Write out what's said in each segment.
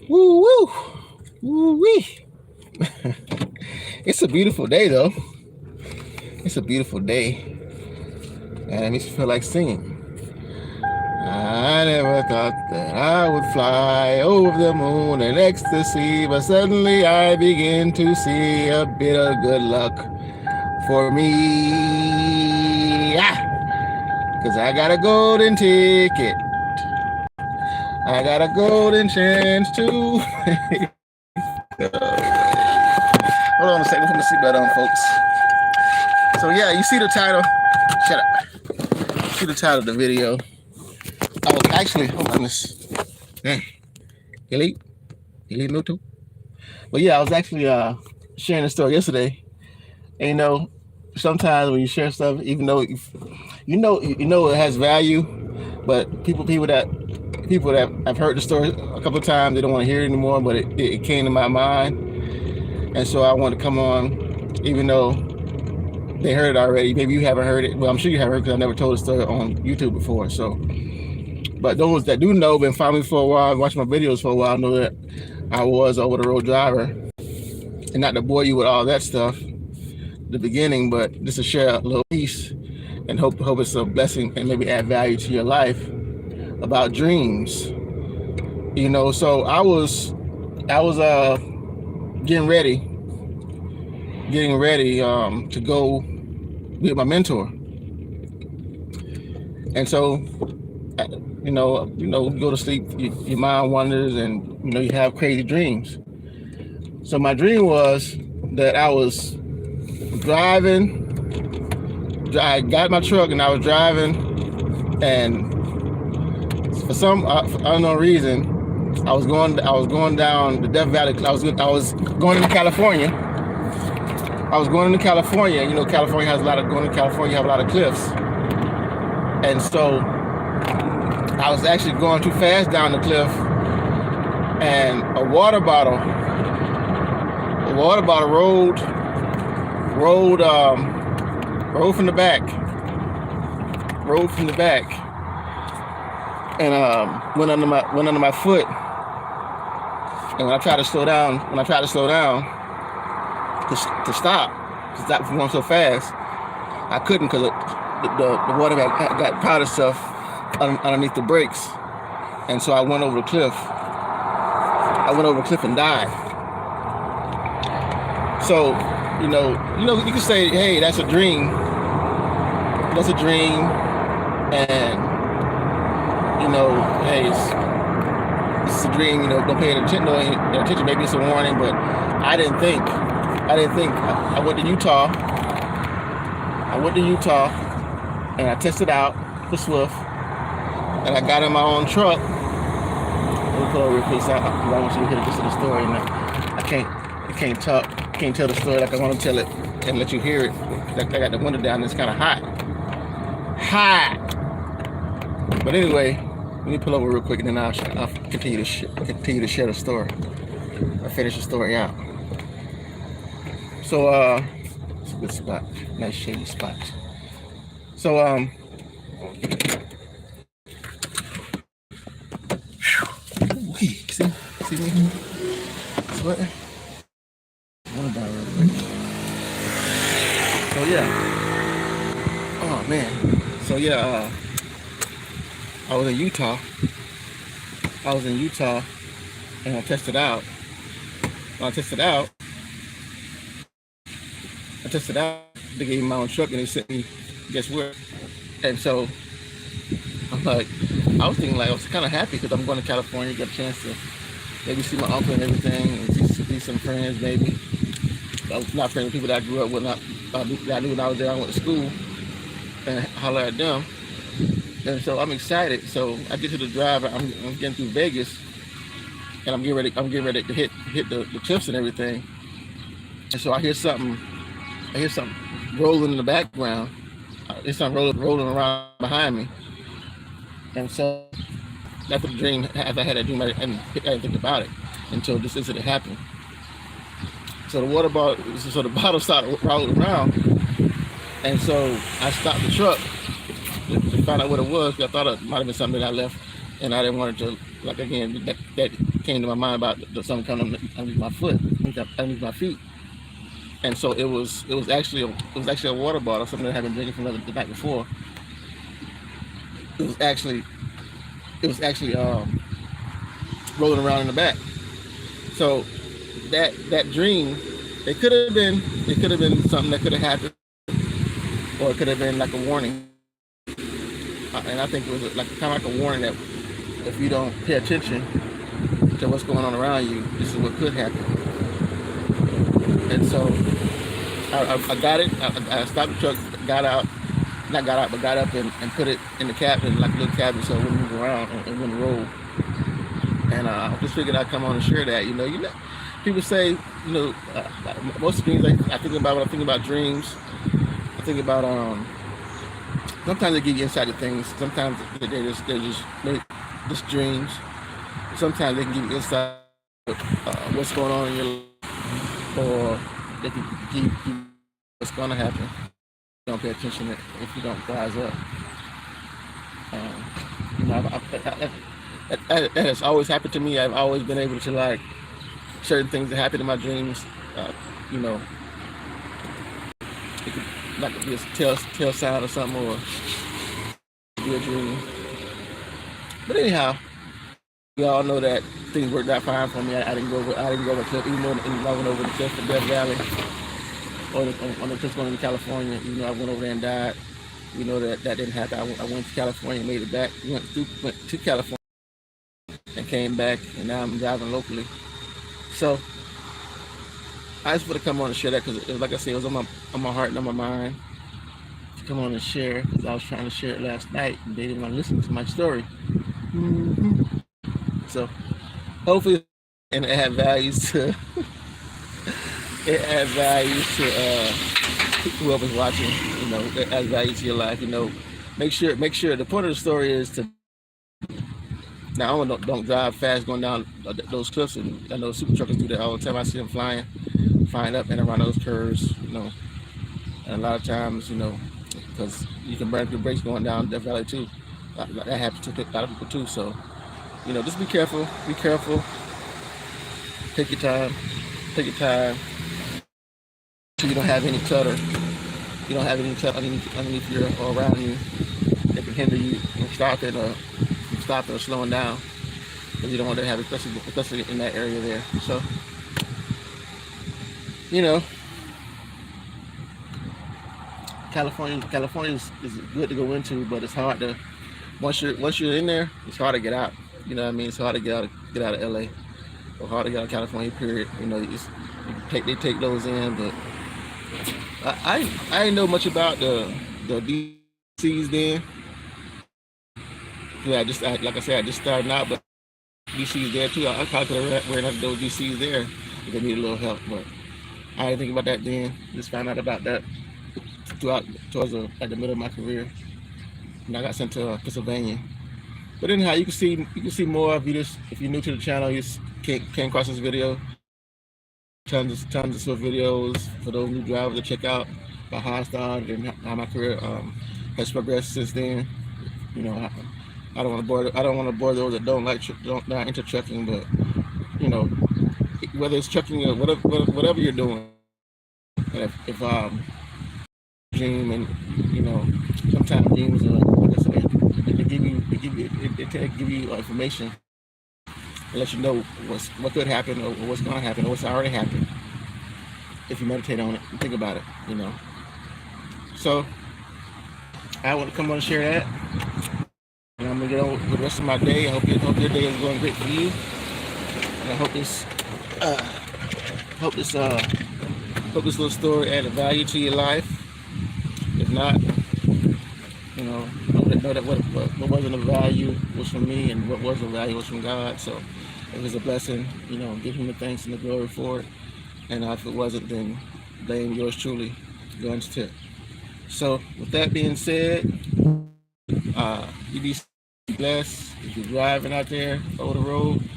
Woo woo. Woo wee. It's a beautiful day though. It's a beautiful day. And it makes me feel like singing. I never thought that I would fly over the moon in ecstasy, but suddenly I begin to see a bit of good luck for me. Cause I got a golden ticket. I got a golden chance to. Hold on a second, put the seatbelt on, folks. So yeah, you see the title. Shut up. You see the title of the video. I was actually, oh goodness. Elite no too. But yeah, I was actually sharing a story yesterday. And you know, sometimes when you share stuff, even though you know it has value, but people that have heard the story a couple of times, they don't want to hear it anymore. But it came to my mind, and so I want to come on, even though they heard it already. Maybe you haven't heard it. Well, I'm sure you haven't heard because I never told the story on YouTube before. So, but those that do know, been following me for a while, watching my videos for a while, know that I was an over the road driver, and not to bore you with all that stuff, the beginning, but just to share a little piece and hope it's a blessing and maybe add value to your life about dreams. You know, so I was getting ready to go be my mentor. And so you go to sleep, your mind wanders, and you have crazy dreams. So my dream was that I was driving. I got my truck and I was driving, and for some unknown reason, I was going down the Death Valley. I was going into California. I was going into California. You know, California has a lot of going to California. You have a lot of cliffs, and so I was actually going too fast down the cliff, and a water bottle rolled from the back, and went under my foot. And when I tried to slow down, to stop from going so fast, I couldn't because the water got powder stuff underneath the brakes, and so I went over the cliff. And died. So, you can say, hey, that's a dream. And hey, it's a dream. Don't pay attention. Maybe it's a warning, but I didn't think. I went to Utah. And I tested out for Swift, and I got in my own truck. Let me pull over real quick. I want you to hear the gist of the story. And I can't tell the story like I want to tell it and let you hear it. I got the window down and it's kind of hot. But anyway, let me pull over real quick and then I'll continue to share the story. I'll finish the story out. So it's a good spot, nice shady spot. So see me sweating. So yeah. Oh man. So yeah. I was in Utah. And I tested out. When I tested out, they gave me my own truck and they sent me guess where. And so I'm like, I was thinking, like, I was kind of happy because I'm going to California, get a chance to maybe see my uncle and everything, and see some friends maybe. I was not friends with people that I grew up with, that I knew when I was there. I went to school and holler at them. And so I'm excited. So I get to the drive. I'm getting through Vegas, and I'm getting ready to hit the cliffs and everything. And so I hear something rolling in the background. There's something rolling around behind me. And so that's what the dream. As I had that dream, I didn't think about it until this incident happened. So the bottle started rolling around, and so I stopped the truck to find out what it was. I thought it might have been something that I left, and I didn't want it to, like, again, that came to my mind about something coming underneath my foot, underneath my feet. And so it was actually a water bottle, something that I had been drinking from the night before. It was actually rolling around in the back. So that dream, it could have been something that could have happened, or it could have been like a warning. And I think it was like kind of like a warning that if you don't pay attention to what's going on around you, this is what could happen. And so I got it. I stopped the truck, got up and put it in the cabin, like a little cabin, so it wouldn't move around and wouldn't roll. And I just figured I'd come on and share that. You know, people say, most things I think about when I think about dreams, I think about sometimes they give you insight to things. Sometimes they're just dreams. Sometimes they can give you insight what's going on in your life, or they can give you what's going to happen. Don't pay attention if you don't rise up. That has always happened to me. I've always been able to, like, certain things that happen in my dreams. It could like be a tail sound or something, or be a dream. But anyhow, we all know that things worked out fine for me. I didn't go over the cliff, even though I went over the cliff in Death Valley, or on the cliff going to California. Even though I went over there and died, we know that didn't happen. I went to California, made it back. Went to California and came back, and now I'm driving locally. So I just want to come on and share that because, like I said, it was on my heart and on my mind to come on and share, because I was trying to share it last night and they didn't want to listen to my story. So hopefully, and it had values to whoever's watching. It adds value to your life. Make sure the point of the story is to not only don't drive fast going down those cliffs, and I know super truckers do that all the time. I see them flying up and around those curves, and a lot of times, because you can burn your brakes going down Death Valley too. That happens to a lot of people too. So, just be careful. Take your time. So you don't have any clutter. You don't have any clutter underneath you or around you that can hinder you from stopping or slowing down, because you don't want to have, especially in that area there. So, California is good to go into, but it's hard to once you're in there, it's hard to get out. You know what I mean? It's hard to get out of LA, or hard to get out of California. Period. They take those in, but I didn't know much about the DCs then. Yeah, like I said, I just started out, but DCs there too. I probably could have ran out those DCs there if they needed a little help, but I didn't think about that then. Just found out about that towards at the middle of my career, and I got sent to Pennsylvania. But anyhow, you can see more videos if you're new to the channel. You came across this video. Tons of Swift videos for those new drivers to check out about how I started and how my career has progressed since then. I don't want to bore those that not into trucking, but whether it's trucking or whatever you're doing, if dream, and sometimes dreams are, like I said, they give you information and let you know what could happen, or what's going to happen, or what's already happened, if you meditate on it and think about it. So I want to come on and share that. And I'm gonna get on with the rest of my day. I hope your day is going great for you. And I hope this little story added value to your life. If not, know that what wasn't of value was from me, and what was of value was from God. So if it's a blessing, give Him the thanks and the glory for it. And if it wasn't, then blame yours truly. Going to tip. So with that being said, you be blessed. If you're driving out there over the road,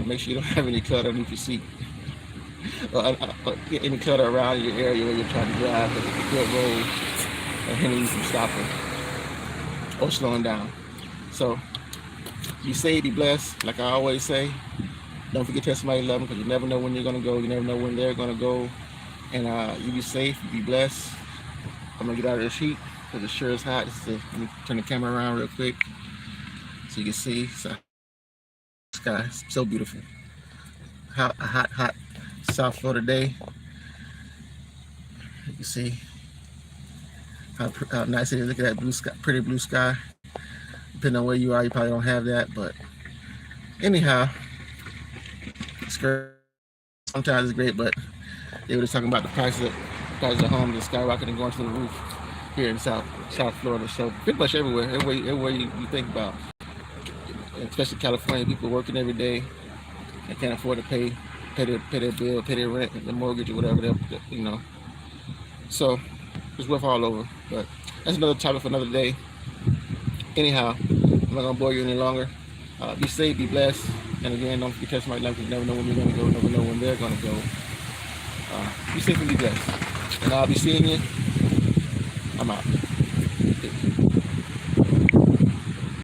make sure you don't have any clutter underneath your seat, or any clutter around your area where you're trying to drive a good road, and hindering you from stopping or slowing down. So be safe, be blessed. Like I always say, Don't forget to tell somebody you love them, because you never know when you're gonna go. You never know when they're gonna go. And you be safe. You be blessed. I'm gonna get out of this heat because it sure is hot. Let me turn the camera around real quick so you can see. So, sky, so beautiful. Hot South Florida day. You can see how nice it is. Look at that blue sky, pretty blue sky. Depending on where you are, you probably don't have that, but anyhow, it's great. Sometimes it's great, but they were just talking about the price of homes and skyrocketing, going to the roof here in South Florida. So pretty much everywhere you think about, especially California, people working every day and can't afford to pay their bill, pay their rent, their mortgage, or whatever they're. So it's rough all over. But that's another topic for another day. Anyhow, I'm not gonna bore you any longer. Be safe, be blessed, and again, don't forget to test my life. You never know when you're gonna go, never know when they're gonna go. Be safe and be blessed. And I'll be seeing you. I'm out.